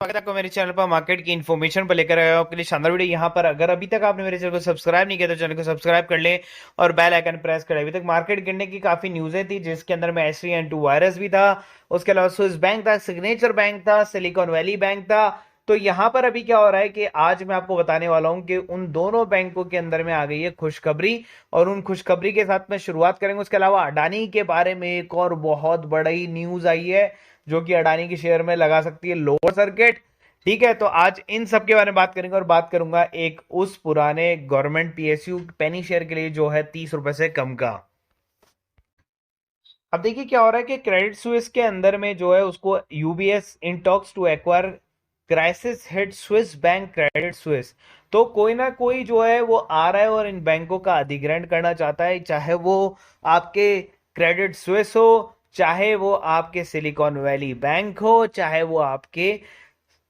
स्वागत है आपको मेरे चैनल पर मार्केट की इन्फॉर्मेशन पर लेकर आया हूं आपके लिए शानदार वीडियो। यहाँ पर अगर अभी तक आपने मेरे चैनल को सब्सक्राइब नहीं किया तो चैनल को सब्सक्राइब कर लें और बेल आइकन प्रेस करें। अभी तक मार्केट गिरने की काफी न्यूजें थी जिसके अंदर में H3N2 वायरस भी था, उसके अलावा स्विस बैंक था, सिग्नेचर बैंक था, सिलिकॉन वैली बैंक था। तो यहाँ पर अभी क्या हो रहा है कि आज मैं आपको बताने वाला हूं कि उन दोनों बैंकों के अंदर में आ गई है खुशखबरी, और उन खुशखबरी के साथ में शुरुआत करेंगे। उसके अलावा अडानी के बारे में एक और बहुत बड़ी न्यूज आई है जो कि अडानी के शेयर में लगा सकती है लोअर सर्किट। ठीक है, तो आज इन सब के बारे में बात करेंगे और बात करूंगा एक उस पुराने गवर्नमेंट पीएसयू पेनी शेयर के लिए जो है 30 रुपए से कम का। अब देखिए क्या हो रहा है कि क्रेडिट स्विस के अंदर में जो है उसको UBS in talks to acquire crisis hit Swiss bank Credit Suisse. तो कोई ना कोई जो है वो आ रहा है और इन बैंकों का अधिग्रहण करना चाहता है, चाहे वो आपके क्रेडिट स्विस हो, चाहे वो आपके सिलिकॉन वैली बैंक हो, चाहे वो आपके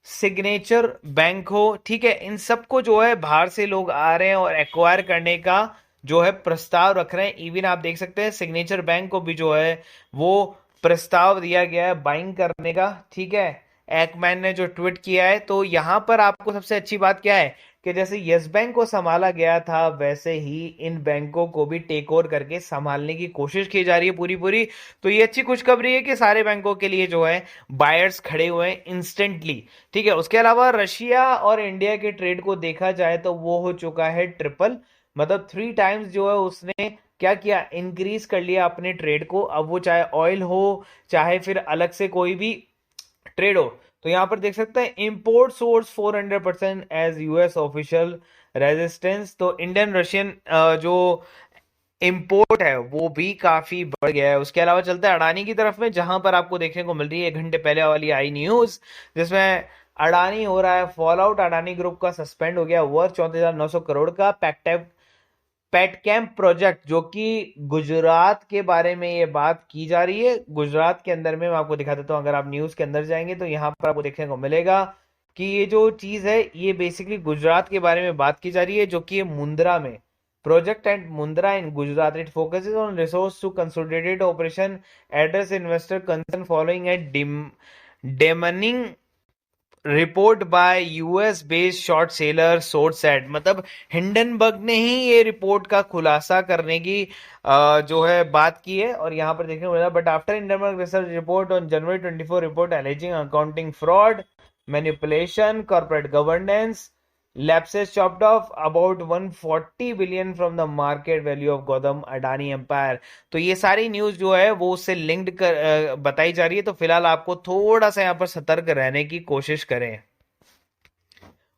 सिग्नेचर बैंक हो। ठीक है, इन सबको जो है बाहर से लोग आ रहे हैं और एक्वायर करने का जो है प्रस्ताव रख रहे हैं। इवन आप देख सकते हैं सिग्नेचर बैंक को भी जो है वो प्रस्ताव दिया गया है बाइंग करने का। ठीक है, एकमैन ने जो ट्वीट किया है, तो यहां पर आपको सबसे अच्छी बात क्या है कि जैसे यस बैंक को संभाला गया था वैसे ही इन बैंकों को भी टेक ओवर करके संभालने की कोशिश की जा रही है पूरी पूरी। तो ये अच्छी खुशखबरी है कि सारे बैंकों के लिए जो है बायर्स खड़े हुए हैं इंस्टेंटली। ठीक है, उसके अलावा रशिया और इंडिया के ट्रेड को देखा जाए तो वो हो चुका है ट्रिपल, मतलब 3 टाइम्स जो है उसने क्या किया, इंक्रीज कर लिया अपने ट्रेड को। अब वो चाहे ऑयल हो, चाहे फिर अलग से कोई भी ट्रेड हो। तो यहां पर देख सकते हैं import source 400% as US official resistance. तो इंडियन रशियन जो इंपोर्ट है वो भी काफी बढ़ गया है। उसके अलावा चलते हैं अडानी की तरफ में, जहां पर आपको देखने को मिल रही है 1 घंटे पहले वाली आई न्यूज जिसमें अडानी हो रहा है फॉल आउट। अडानी ग्रुप का सस्पेंड हो गया वर्थ 34,900 करोड़ का पेटकेम प्रोजेक्ट, जो कि गुजरात के बारे में ये बात की जा रही है। गुजरात के अंदर में मैं आपको दिखा देता हूं, अगर आप न्यूज के अंदर जाएंगे तो यहां पर आपको देखने को मिलेगा कि ये जो चीज है ये बेसिकली गुजरात के बारे में बात की जा रही है, जो कि ये मुंद्रा में project and Mundra in Gujarat it focuses on resource to consolidated operation address investor concern following a damning report by US based short seller source set. मतलब हिंडनबर्ग ने ही ये रिपोर्ट का खुलासा करने की जो है बात की है। और यहां पर देखने को मिला, but after Hindenburg research report on January 24 report aliasing accounting fraud, manipulation, corporate governance lapses chopped off about 140 billion from the market value of Gotham Adani Empire। तो ये सारी न्यूज जो है वो उससे लिंक्ड कर बताई जा रही है। तो फिलहाल आपको थोड़ा सा यहाँ पर सतर्क रहने की कोशिश करें।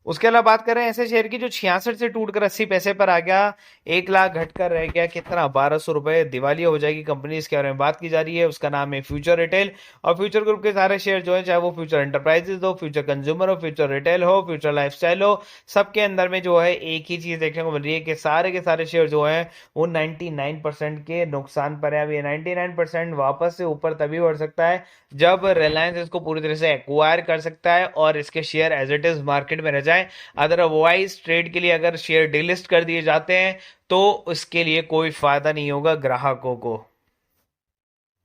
उसके अलावा बात करें ऐसे शेयर की जो 66 से टूटकर 80 पैसे पर आ गया, 1 लाख घटकर रह गया कितना, 1200 रुपए, दिवालिया हो जाएगी कंपनी, इसके बारे में बात की जा रही है। उसका नाम है फ्यूचर रिटेल, और फ्यूचर ग्रुप के सारे शेयर जो है, चाहे वो फ्यूचर एंटरप्राइजेज हो, फ्यूचर कंज्यूमर हो, फ्यूचर रिटेल हो, फ्यूचर लाइफस्टाइल हो, सबके अंदर में जो है एक ही चीज देखने को मिल रही है कि सारे के सारे शेयर जो है वो 99% के नुकसान पर है। अब ये 99% वापस से ऊपर तभी बढ़ सकता है जब रिलायंस इसको पूरी तरह से एक्वायर कर सकता है और इसके share as it is market में रह जाए। अदरवाइज ट्रेड के लिए अगर शेयर डिलिस्ट कर दिए जाते हैं तो उसके लिए कोई फायदा नहीं होगा ग्राहकों को।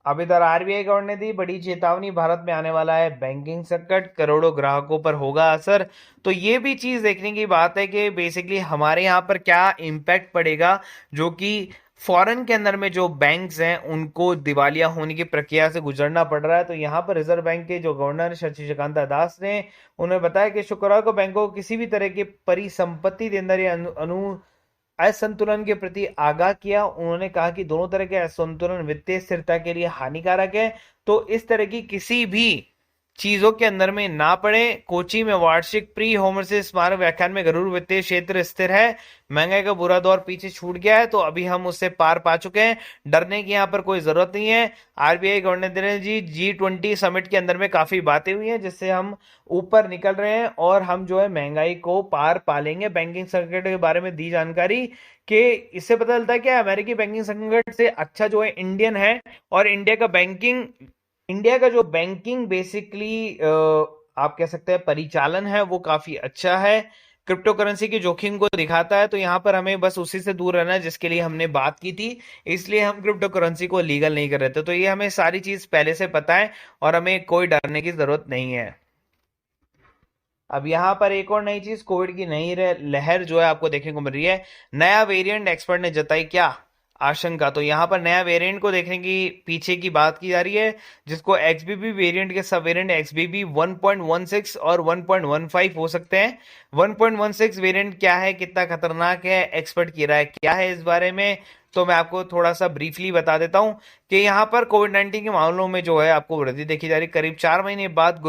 अब इधर आरबीआई गवर्नर ने दी बड़ी चेतावनी, भारत में आने वाला है बैंकिंग संकट, करोड़ों ग्राहकों पर होगा असर। तो ये भी चीज देखने की बात है कि बेसिकली हमारे यहाँ पर क्या इम्पैक्ट पड़ेगा, जो कि फॉरेन के अंदर में जो बैंक्स हैं उनको दिवालिया होने की प्रक्रिया से गुजरना पड़ रहा है। तो यहाँ पर रिजर्व बैंक के जो गवर्नर शक्तिकांत दास ने उन्होंने बताया कि शुक्रवार को बैंकों को किसी भी तरह की परिसंपत्ति के अंदर या अनु असंतुलन के प्रति आगाह किया। उन्होंने कहा कि दोनों तरह के असंतुलन वित्तीय स्थिरता के लिए हानिकारक है, तो इस तरह की किसी भी चीजों के अंदर में ना पड़े। कोची में वार्षिक प्री होमर्सिस स्मारक व्याख्यान में गरूर वित्तीय क्षेत्र स्थिर है, महंगाई का बुरा दौर पीछे छूट गया है, तो अभी हम उससे पार पा चुके हैं, डरने की यहाँ पर कोई जरूरत नहीं है। आरबीआई गवर्नर ने जी G20 समिट के अंदर में काफी बातें हुई हैं जिससे हम ऊपर निकल रहे हैं और हम जो है महंगाई को पार पा लेंगे। बैंकिंग संकट के बारे में दी जानकारी कि इससे पता चलता है कि अमेरिकी बैंकिंग संकट से अच्छा जो है इंडियन है, और इंडिया का जो बैंकिंग बेसिकली आप कह सकते हैं परिचालन है वो काफी अच्छा है, क्रिप्टो करेंसी की जोखिम को दिखाता है। तो यहाँ पर हमें बस उसी से दूर रहना है जिसके लिए हमने बात की थी, इसलिए हम क्रिप्टो करेंसी को लीगल नहीं कर रहे थे। तो ये हमें सारी चीज पहले से पता है और हमें कोई डरने की जरूरत नहीं है। अब यहाँ पर एक और नई चीज, कोविड की नई लहर जो है आपको देखने को मिल रही है। नया वेरिएंट, एक्सपर्ट ने जताई क्या आशंका। तो यहाँ पर नया वेरिएंट को देखने की पीछे की बात की जा रही है, जिसको एक्सबीबी वेरिएंट के सब वेरिएंट एक्सबीबी 1.16 और 1.15 हो सकते हैं। 1.16 वेरिएंट क्या है, कितना खतरनाक है, एक्सपर्ट की राय क्या है इस बारे में, तो मैं आपको थोड़ा सा ब्रीफली बता देता हूं कि यहाँ पर कोविड 19 के मामलों में जो है आपको वृद्धि देखी जा रही है। करीब 4 महीने बाद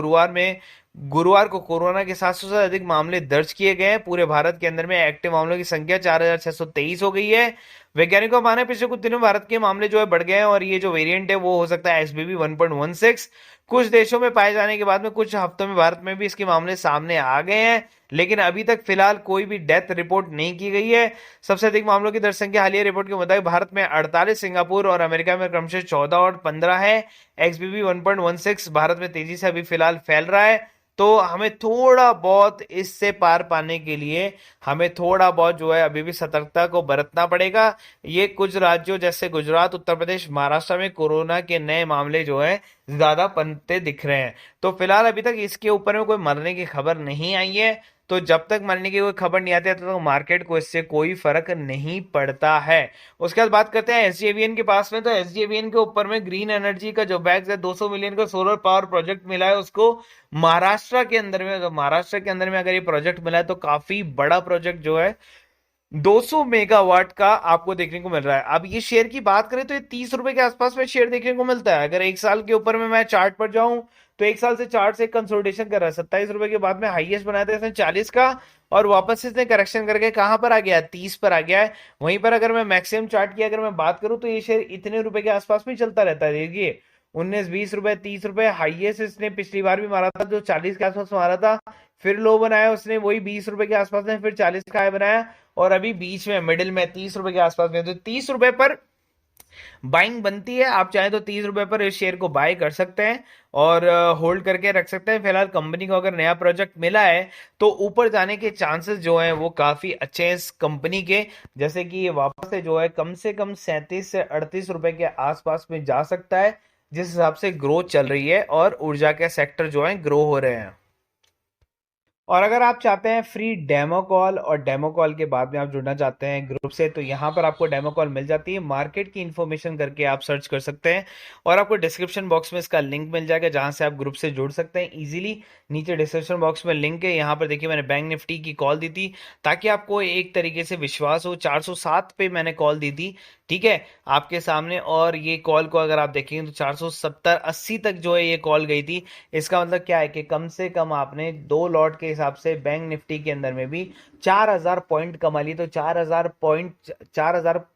गुरुवार को कोरोना के 700 से अधिक मामले दर्ज किए गए हैं। पूरे भारत के अंदर में एक्टिव मामलों की संख्या 4,623 हो गई है। वैज्ञानिकों का मानना है पिछले कुछ दिनों में भारत के मामले जो है बढ़ गए हैं और ये जो वेरिएंट है वो हो सकता है एसबीबी 1.16। कुछ देशों में पाए जाने के बाद में कुछ हफ्तों में भारत में भी इसके मामले सामने आ गए हैं, लेकिन अभी तक फिलहाल कोई भी डेथ रिपोर्ट नहीं की गई है। सबसे अधिक मामलों की दर्ज संख्या हालिया रिपोर्ट के मुताबिक भारत में 48, सिंगापुर और अमेरिका में क्रमशः 14 और 15 है। एक्सबीबी 1.16 भारत में तेजी से अभी फिलहाल फैल रहा है, तो हमें थोड़ा बहुत इससे पार पाने के लिए हमें थोड़ा बहुत जो है अभी भी सतर्कता को बरतना पड़ेगा। ये कुछ राज्यों जैसे गुजरात, उत्तर प्रदेश, महाराष्ट्र में कोरोना के नए मामले जो है ज्यादा पनपते दिख रहे हैं। तो फिलहाल अभी तक इसके ऊपर में कोई मरने की खबर नहीं आई है, तो जब तक मरने की कोई खबर नहीं आती है तो मार्केट को इससे कोई फर्क नहीं पड़ता है। उसके बाद बात करते हैं एसजेवीएन के पास में। तो एसजेवीएन के ऊपर में ग्रीन एनर्जी का जो बैग्स है, 200 मिलियन का सोलर पावर प्रोजेक्ट मिला है उसको महाराष्ट्र के अंदर में। महाराष्ट्र के अंदर में अगर ये प्रोजेक्ट मिला है तो काफी बड़ा प्रोजेक्ट जो है 200 मेगावाट का आपको देखने को मिल रहा है। अब ये शेयर की बात करें तो ये 30 रुपए के आसपास में शेयर देखने को मिलता है। अगर एक साल के ऊपर में मैं चार्ट पर जाऊं तो एक साल से चार्ट से कंसोलिडेशन कर रहा है। 27 रुपए के बाद में हाईएस्ट बनाया था इसने 40 का, और वापस इसने करेक्शन करके कहां पर आ गया, 30 पर आ गया है। वहीं पर अगर मैं मैक्सिमम चार्ट की अगर मैं बात करूं तो ये शेयर इतने रुपए के आसपास में चलता रहता है। देखिए 19, 20 रुपए, 30 रुपए, हाईएस्ट इसने पिछली बार भी मारा था जो 40 के आसपास मारा था, फिर लो बनाया उसने वही 20 रुपए के आसपास में, फिर 40 का हाई बनाया, और अभी बीच में मिडिल में 30 रुपए के आसपास में। तो 30 रुपए पर बाइंग बनती है। आप चाहे तो 30 रुपए पर इस शेयर को बाय कर सकते हैं और होल्ड करके रख सकते हैं। फिलहाल कंपनी को अगर नया प्रोजेक्ट मिला है तो ऊपर जाने के चांसेस जो हैं वो काफी अच्छे हैं इस कंपनी के, जैसे कि ये वापस से जो है कम से कम 37 से 38 रुपए के आसपास में जा सकता है, जिस हिसाब से ग्रोथ चल रही है और ऊर्जा के सेक्टर जो है ग्रो हो रहे हैं। और अगर आप चाहते हैं फ्री डेमो कॉल और डेमो कॉल के बाद में आप जुड़ना चाहते हैं ग्रुप से, तो यहाँ पर आपको डेमो कॉल मिल जाती है। मार्केट की इन्फॉर्मेशन करके आप सर्च कर सकते हैं और आपको डिस्क्रिप्शन बॉक्स में इसका लिंक मिल जाएगा जहां से आप ग्रुप से जुड़ सकते हैं इजीली। नीचे डिस्क्रिप्शन बॉक्स में लिंक है, यहाँ पर देखिए मैंने बैंक निफ्टी की कॉल दी थी ताकि आपको एक तरीके से विश्वास हो। 407 पे मैंने कॉल दी थी, ठीक है, आपके सामने, और ये कॉल को अगर आप देखेंगे तो 470-80 तक जो है ये कॉल गई थी। इसका मतलब क्या है कि कम से कम आपने 2 लॉट के हिसाब से बैंक निफ्टी के अंदर में भी 4,000 पॉइंट कमा लिए। तो 4,000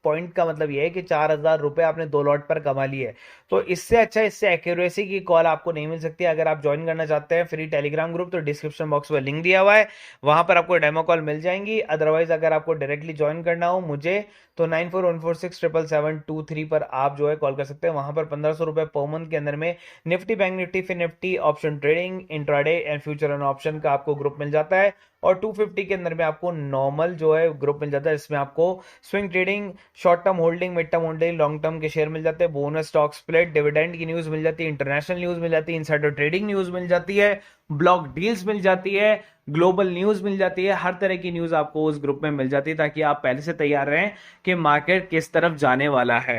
पॉइंट का मतलब यह है कि 4,000 रुपए आपने 2 लॉट पर कमा लिए। तो इससे अच्छा, इससे एक्यूरेसी की कॉल आपको नहीं मिल सकती। अगर आप ज्वाइन करना चाहते हैं फ्री टेलीग्राम ग्रुप तो डिस्क्रिप्शन बॉक्स में लिंक दिया हुआ है, वहां पर आपको डेमो कॉल मिल जाएंगी। अदरवाइज अगर आपको डायरेक्टली ज्वाइन करना हो मुझे तो 9414677723 पर आप जो है कॉल कर सकते हैं। वहां पर 1500 रुपए पर मंथ के अंदर में Nifty, bank Nifty, fin Nifty, option trading, intraday and future and option का आपको ग्रुप मिल जाता है। और 250 के अंदर में आपको नॉर्मल जो है ग्रुप मिल जाता है, इसमें आपको swing trading, short term holding, mid term holding, long term के शेयर मिल जाते हैं, बोनस स्टॉक स्प्लिट, डिविडेंड की न्यूज मिल जाती है, इंटरनेशनल न्यूज मिल जाती है, इनसाइडर ट्रेडिंग न्यूज मिल जाती है, ब्लॉक डील्स मिल जाती है, ग्लोबल न्यूज मिल जाती है। हर तरह की न्यूज आपको उस ग्रुप में मिल जाती है ताकि आप पहले से तैयार रहें कि मार्केट किस तरफ जाने वाला है।